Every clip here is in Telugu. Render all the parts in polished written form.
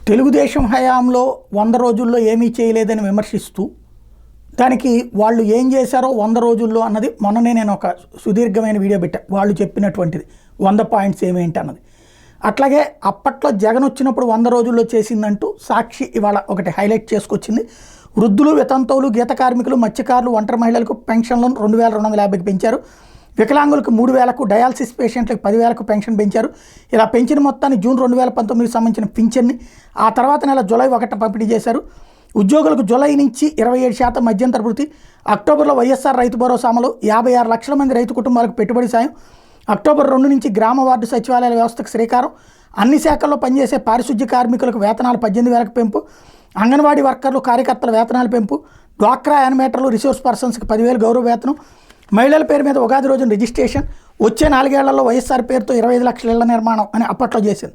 తెలుగుదేశం హయాంలో 100 రోజుల్లో ఏమీ చేయలేదని విమర్శిస్తూ దానికి వాళ్ళు ఏం చేశారో 100 రోజుల్లో అన్నది మొన్ననే నేను ఒక సుదీర్ఘమైన వీడియో పెట్టా. వాళ్ళు చెప్పినటువంటిది 100 పాయింట్స్ ఏమేంటి అన్నది. అట్లాగే అప్పట్లో జగన్ వచ్చినప్పుడు 100 రోజుల్లో చేసిందంటూ సాక్షి ఇవాళ ఒకటి హైలైట్ చేసుకొచ్చింది. వృద్ధులు, వితంతువులు, గీత కార్మికులు, మత్స్యకారులు, ఒంటరి మహిళలకు పెన్షన్లను 2250కి పెంచారు. వికలాంగులకు 3000కు, డయాలసిస్ పేషెంట్లకు 10,000కు పెన్షన్ పెంచారు. ఇలా పెంచిన మొత్తాన్ని జూన్ 2019కి సంబంధించిన పింఛన్ని ఆ తర్వాత నెల జూలై 1న పంపిణీ చేశారు. ఉద్యోగులకు జూలై నుంచి 27% మధ్యంతర వృత్తి. అక్టోబర్లో వైఎస్ఆర్ రైతు భరోసా అమలు. 56 లక్షల మంది రైతు కుటుంబాలకు పెట్టుబడి సాయం. అక్టోబర్ 2 నుంచి గ్రామ వార్డు సచివాలయాల వ్యవస్థకు శ్రీకారం. అన్ని శాఖల్లో పనిచేసే పారిశుద్ధ్య కార్మికులకు వేతనాలు 18,000కు పెంపు. అంగన్వాడీ వర్కర్లు, కార్యకర్తల వేతనాలు పెంపు. డ్వాక్రా యానిమేటర్లు, రిసోర్స్ పర్సన్స్కి 10,000 గౌరవ వేతనం. మహిళల పేరు మీద ఉగాది రోజున రిజిస్ట్రేషన్. వచ్చే 4 ఏళ్లలో వైఎస్ఆర్ పేరుతో 25 లక్షల ఇళ్ల నిర్మాణం అని అప్పట్లో చేసింది.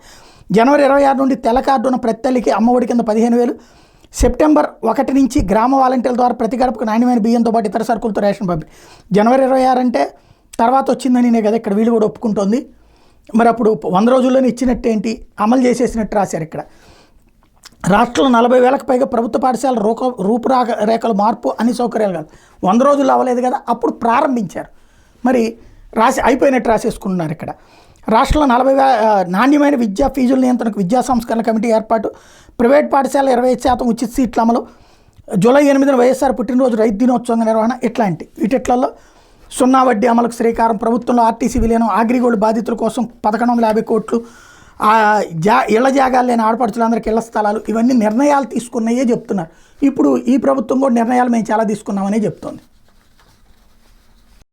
జనవరి 26 నుండి తెల్ల కార్డు ఉన్న ప్రతి తల్లికి అమ్మఒడి కింద 15,000. సెప్టెంబర్ 1 నుంచి గ్రామ వాలంటీర్ల ద్వారా ప్రతి గడపకు నాణ్యమైన బియ్యంతో పాటు ఇతర సరుకులతో రేషన్ పంపిణీ. జనవరి 26 అంటే తర్వాత వచ్చిందని నేను కదా ఇక్కడ వీళ్ళు కూడా ఒప్పుకుంటోంది. మరి అప్పుడు 100 రోజుల్లోనే ఇచ్చినట్టేంటి, అమలు చేసేసినట్టు రాశారు ఇక్కడ. రాష్ట్రంలో 40,000కు పైగా ప్రభుత్వ పాఠశాల రూపురేఖల మార్పు, అన్ని సౌకర్యాలు కాదు. 100 రోజుల్లో అవ్వలేదు కదా, అప్పుడు ప్రారంభించారు. మరి అయిపోయినట్టు రాసేసుకుంటున్నారు ఇక్కడ. రాష్ట్రంలో 40,000 నాణ్యమైన విద్యా ఫీజుల నియంత్రణకు విద్యా సంస్కరణ కమిటీ ఏర్పాటు. ప్రైవేట్ పాఠశాల 25% ఉచిత సీట్ల అమలు. జూలై 8న వైఎస్ఆర్ పుట్టినరోజు రైతు దినోత్సవం నిర్వహణ. ఇట్లాంటి వీటిట్లలో 0 వడ్డీ అమలుకు శ్రీకారం. ప్రభుత్వంలో ఆర్టీసీ విలీనం. అగ్రిగోల్డ్ బాధితుల కోసం 1150 కోట్లు. ఇళ్ల జాగాలు లేని ఆడపడుచులందరికీ ఇళ్ల స్థలాలు. ఇవన్నీ నిర్ణయాలు తీసుకున్నాయే చెప్తున్నారు. ఇప్పుడు ఈ ప్రభుత్వం కూడా నిర్ణయాలు మేము చాలా తీసుకున్నామనే చెప్తోంది.